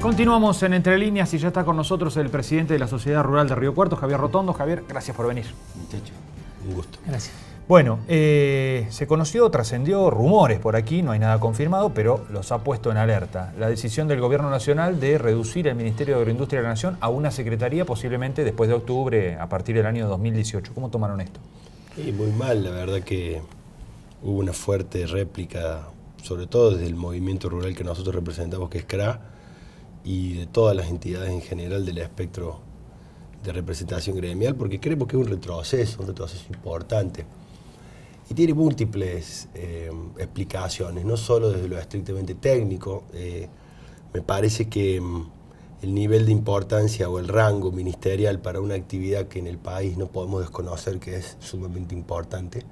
Continuamos en Entre Líneas y ya está con nosotros el presidente de la Sociedad Rural de Río Cuarto, Javier Rotondo. Javier, gracias por venir. Muchacho, un gusto. Gracias. Bueno, se conoció, trascendió rumores por aquí, no hay nada confirmado, pero los ha puesto en alerta. La decisión del Gobierno Nacional de reducir el Ministerio de Agroindustria de la Nación a una secretaría posiblemente después de octubre, a partir del año 2018. ¿Cómo tomaron esto? Sí, muy mal, la verdad que hubo una fuerte réplica, sobre todo desde el movimiento rural que nosotros representamos, que es CRA, y de todas las entidades en general del espectro de representación gremial, porque creemos que es un retroceso importante. Y tiene múltiples explicaciones, no solo desde lo estrictamente técnico. Me parece que el nivel de importancia o el rango ministerial para una actividad que en el país no podemos desconocer que es sumamente importante,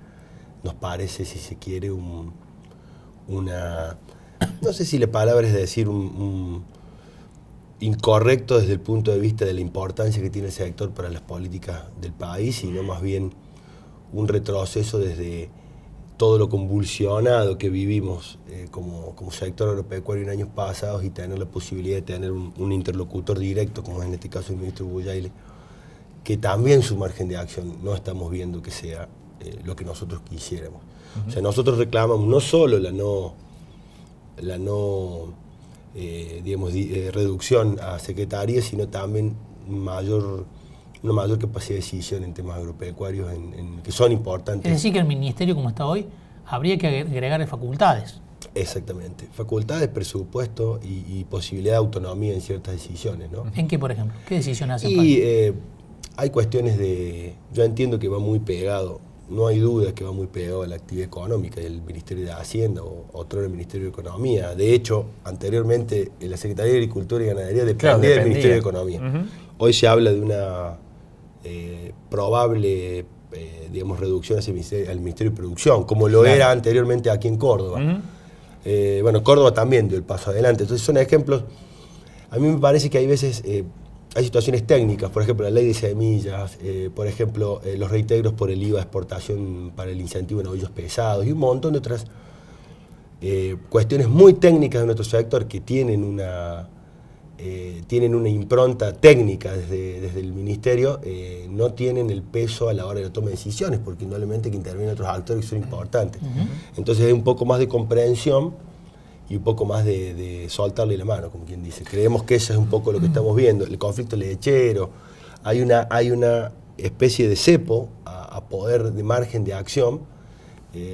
nos parece, si se quiere, una... No sé si la palabra es decir incorrecto desde el punto de vista de la importancia que tiene el sector para las políticas del país, sino más bien un retroceso desde todo lo convulsionado que vivimos como sector agropecuario en años pasados, y tener la posibilidad de tener un interlocutor directo, como es en este caso el ministro Bujaile, que también su margen de acción no estamos viendo que sea lo que nosotros quisiéramos. O sea, nosotros reclamamos no solo la no reducción a secretarías, sino también una mayor capacidad de decisión en temas agropecuarios que son importantes. Es decir, que el ministerio, como está hoy, habría que agregarle facultades. Exactamente, facultades, presupuesto y posibilidad de autonomía en ciertas decisiones, ¿no? ¿En qué, por ejemplo? ¿Qué decisiones hacen falta? Hay cuestiones yo entiendo que va muy pegado, no hay duda que va muy pegado a la actividad económica del Ministerio de Hacienda o otro del Ministerio de Economía. De hecho, anteriormente la Secretaría de Agricultura y Ganadería dependía del Ministerio de Economía. Hoy se habla de una probable reducción hacia al Ministerio de Producción, como lo era anteriormente aquí en Córdoba. Bueno, Córdoba también dio el paso adelante. Entonces son ejemplos. A mí me parece que hay veces... hay situaciones técnicas, por ejemplo, la ley de semillas, por ejemplo, los reintegros por el IVA de exportación para el incentivo en ovillos pesados y un montón de otras cuestiones muy técnicas de nuestro sector que tienen una impronta técnica desde el Ministerio, no tienen el peso a la hora de la toma de decisiones, porque indudablemente que intervienen otros actores que son importantes. Entonces hay un poco más de comprensión y un poco más de soltarle la mano, como quien dice. Creemos que eso es un poco lo que estamos viendo, el conflicto lechero. Hay una especie de cepo a poder de margen de acción.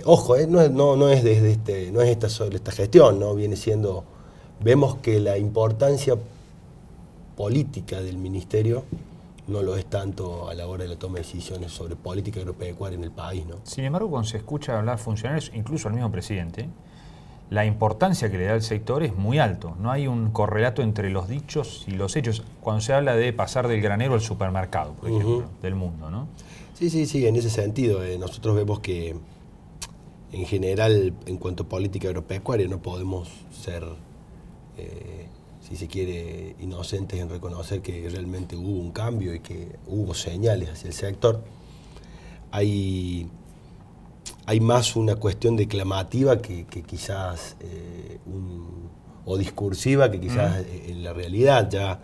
Ojo, no es esta gestión, ¿no? Viene siendo... Vemos que la importancia política del ministerio no lo es tanto a la hora de la toma de decisiones sobre política agropecuaria en el país, ¿no? Sin embargo, cuando se escucha hablar funcionarios, incluso al mismo presidente, la importancia que le da el sector es muy alto. No hay un correlato entre los dichos y los hechos. Cuando se habla de pasar del granero al supermercado, por ejemplo, del mundo, ¿no? Sí, en ese sentido. Nosotros vemos que, en general, en cuanto a política agropecuaria, no podemos ser, si se quiere, inocentes en reconocer que realmente hubo un cambio y que hubo señales hacia el sector. Hay más una cuestión declamativa que quizás, o discursiva que quizás en la realidad. Ya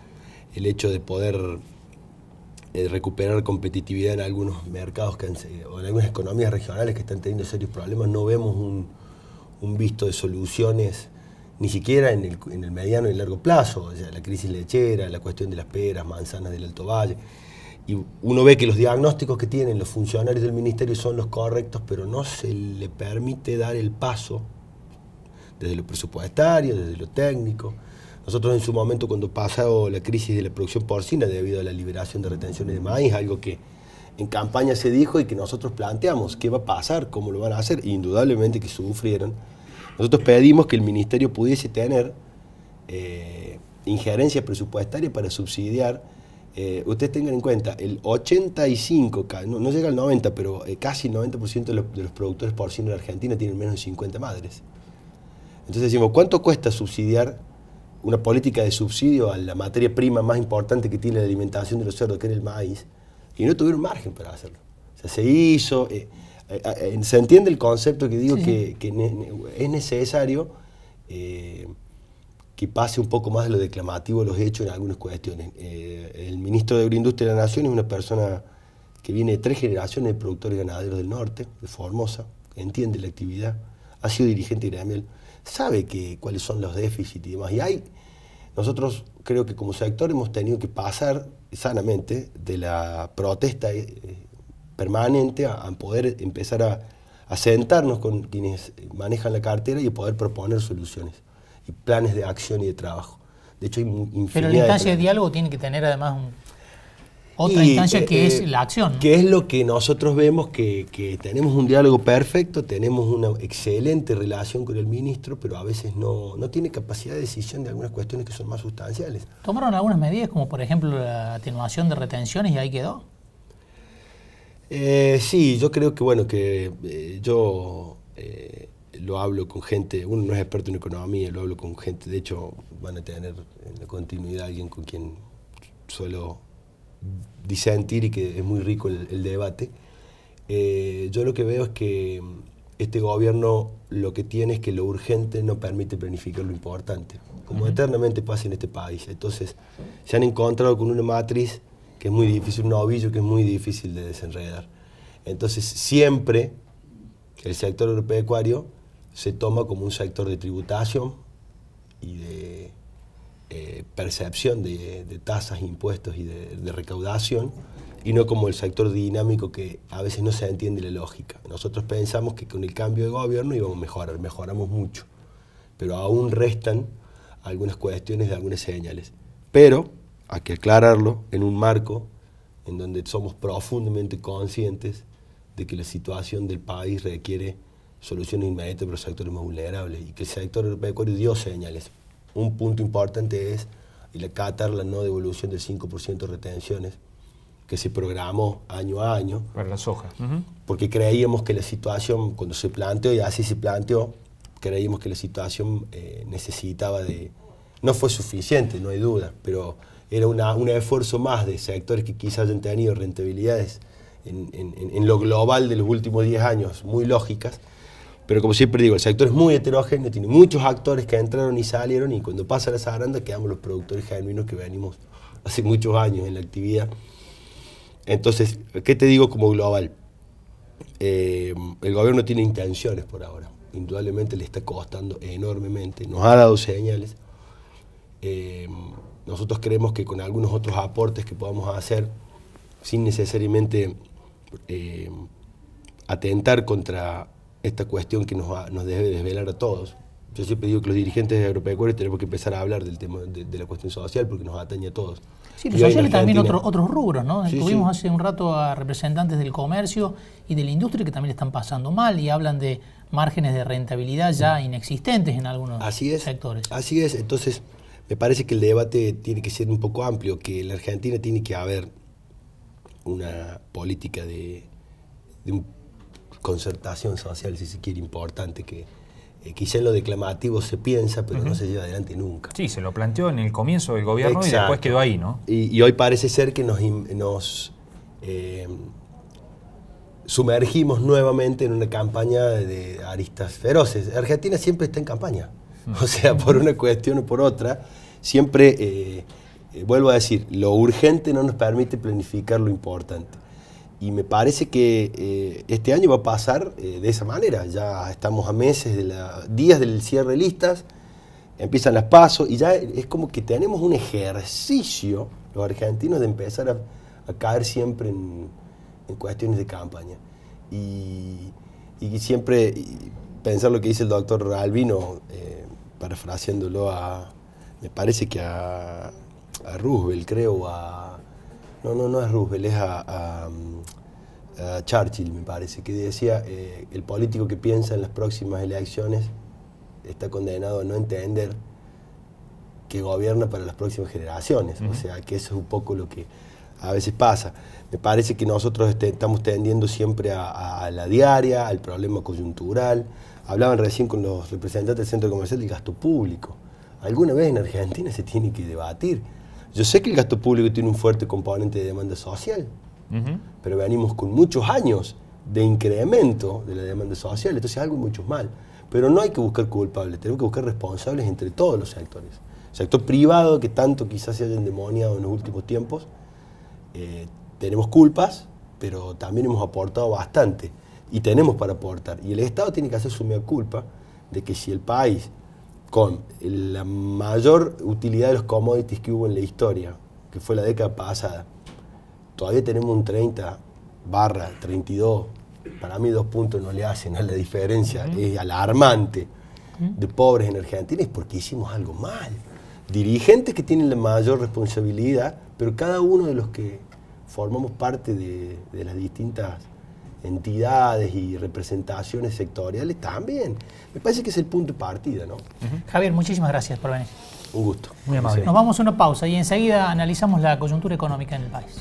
el hecho de poder recuperar competitividad en algunos mercados o en algunas economías regionales que están teniendo serios problemas, no vemos un visto de soluciones ni siquiera en el mediano y largo plazo. O sea, la crisis lechera, la cuestión de las peras, manzanas del Alto Valle. Y uno ve que los diagnósticos que tienen los funcionarios del ministerio son los correctos, pero no se le permite dar el paso desde lo presupuestario, desde lo técnico. Nosotros en su momento, cuando pasó la crisis de la producción porcina debido a la liberación de retenciones de maíz, algo que en campaña se dijo y que nosotros planteamos, ¿qué va a pasar? ¿Cómo lo van a hacer? Indudablemente que sufrieron. Nosotros pedimos que el ministerio pudiese tener injerencia presupuestaria para subsidiar. Ustedes tengan en cuenta, el 85, no llega al 90, pero casi el 90% de los productores porcinos de Argentina tienen menos de 50 madres. Entonces decimos, ¿cuánto cuesta subsidiar una política de subsidio a la materia prima más importante que tiene la alimentación de los cerdos, que era el maíz? Y no tuvieron margen para hacerlo. O sea, se hizo... se entiende el concepto que digo, que es necesario que pase un poco más de lo declamativo a los hechos en algunas cuestiones. El ministro de Agroindustria de la Nación es una persona que viene de 3 generaciones de productores ganaderos del norte, de Formosa, entiende la actividad, ha sido dirigente gremial, sabe cuáles son los déficits y demás. Y nosotros creo que como sector hemos tenido que pasar sanamente de la protesta permanente a poder empezar a sentarnos con quienes manejan la cartera y poder proponer soluciones y planes de acción y de trabajo. De hecho, hay infinidad. Pero la instancia de diálogo tiene que tener además otra instancia que es la acción, ¿no? Que es lo que nosotros vemos, que tenemos un diálogo perfecto, tenemos una excelente relación con el ministro, pero a veces no tiene capacidad de decisión de algunas cuestiones que son más sustanciales. ¿Tomaron algunas medidas como por ejemplo la atenuación de retenciones y ahí quedó? Sí, yo creo que bueno, yo lo hablo con gente, uno no es experto en economía, lo hablo con gente, de hecho van a tener en la continuidad alguien con quien suelo disentir y que es muy rico el debate. Yo lo que veo es que este gobierno lo que tiene es que lo urgente no permite planificar lo importante, como eternamente pasa en este país. Entonces se han encontrado con una matriz que es muy difícil, un ovillo que es muy difícil de desenredar. Entonces siempre el sector agropecuario se toma como un sector de tributación y de percepción de tasas, impuestos y de recaudación, y no como el sector dinámico que a veces no se entiende la lógica. Nosotros pensamos que con el cambio de gobierno íbamos a mejorar, mejoramos mucho, pero aún restan algunas cuestiones de algunas señales. Pero hay que aclararlo en un marco en donde somos profundamente conscientes de que la situación del país requiere soluciones inmediatas para los sectores más vulnerables y que el sector agropecuario dio señales. Un punto importante es el acatar la no devolución del 5% de retenciones que se programó año a año. Para la soja. Porque creíamos que la situación, cuando se planteó, y así se planteó, creíamos que la situación necesitaba de... No fue suficiente, no hay duda, pero era un esfuerzo más de sectores que quizás hayan tenido rentabilidades en lo global de los últimos 10 años muy lógicas. Pero como siempre digo, el sector es muy heterogéneo, tiene muchos actores que entraron y salieron, y cuando pasa la zaranda quedamos los productores genuinos que venimos hace muchos años en la actividad. Entonces, ¿qué te digo como global? El gobierno tiene intenciones por ahora, indudablemente le está costando enormemente, nos ha dado señales. Nosotros creemos que con algunos otros aportes que podamos hacer, sin necesariamente atentar contra esta cuestión que nos debe desvelar a todos. Yo siempre digo que los dirigentes agropecuarios tenemos que empezar a hablar del tema de la cuestión social porque nos atañe a todos. Sí, pero sociales también otros rubros, ¿no? Sí, Tuvimos sí. hace un rato a representantes del comercio y de la industria que también están pasando mal y hablan de márgenes de rentabilidad ya inexistentes en algunos sectores. Así es, entonces me parece que el debate tiene que ser un poco amplio, que en la Argentina tiene que haber una política de concertación social, si se quiere, importante, que quizá en lo declamativo se piensa, pero no se lleva adelante nunca. Sí, se lo planteó en el comienzo del gobierno. Exacto. Y después quedó ahí, ¿no? Y hoy parece ser que nos sumergimos nuevamente en una campaña de aristas feroces. Argentina siempre está en campaña, o sea, por una cuestión o por otra, siempre, vuelvo a decir, lo urgente no nos permite planificar lo importante. Y me parece que este año va a pasar de esa manera. Ya estamos a meses, días del cierre de listas, empiezan las PASO y ya es como que tenemos un ejercicio, los argentinos, de empezar a caer siempre en cuestiones de campaña. Y siempre pensar lo que dice el doctor Albino, parafraseándolo me parece que a Roosevelt, creo, no es Roosevelt, es a Churchill, me parece, que decía, el político que piensa en las próximas elecciones está condenado a no entender que gobierna para las próximas generaciones. O sea, que eso es un poco lo que a veces pasa. Me parece que nosotros estamos tendiendo siempre a la diaria, al problema coyuntural. Hablaban recién con los representantes del centro comercial del gasto público. Alguna vez en Argentina se tiene que debatir. Yo sé que el gasto público tiene un fuerte componente de demanda social, pero venimos con muchos años de incremento de la demanda social, entonces algo mucho mal. Pero no hay que buscar culpables, tenemos que buscar responsables entre todos los sectores. sector privado, que tanto quizás se haya endemoniado en los últimos tiempos, tenemos culpas, pero también hemos aportado bastante y tenemos para aportar. Y el Estado tiene que hacer su mea culpa de que si el país, con la mayor utilidad de los commodities que hubo en la historia, que fue la década pasada, todavía tenemos un 30/32, para mí 2 puntos no le hacen a la diferencia, es alarmante, de pobres en Argentina, es porque hicimos algo mal. Dirigentes que tienen la mayor responsabilidad, pero cada uno de los que formamos parte de las distintas entidades y representaciones sectoriales también. Me parece que es el punto de partida, ¿no? Javier, muchísimas gracias por venir. Un gusto. Muy amable. Nos vamos a una pausa y enseguida analizamos la coyuntura económica en el país.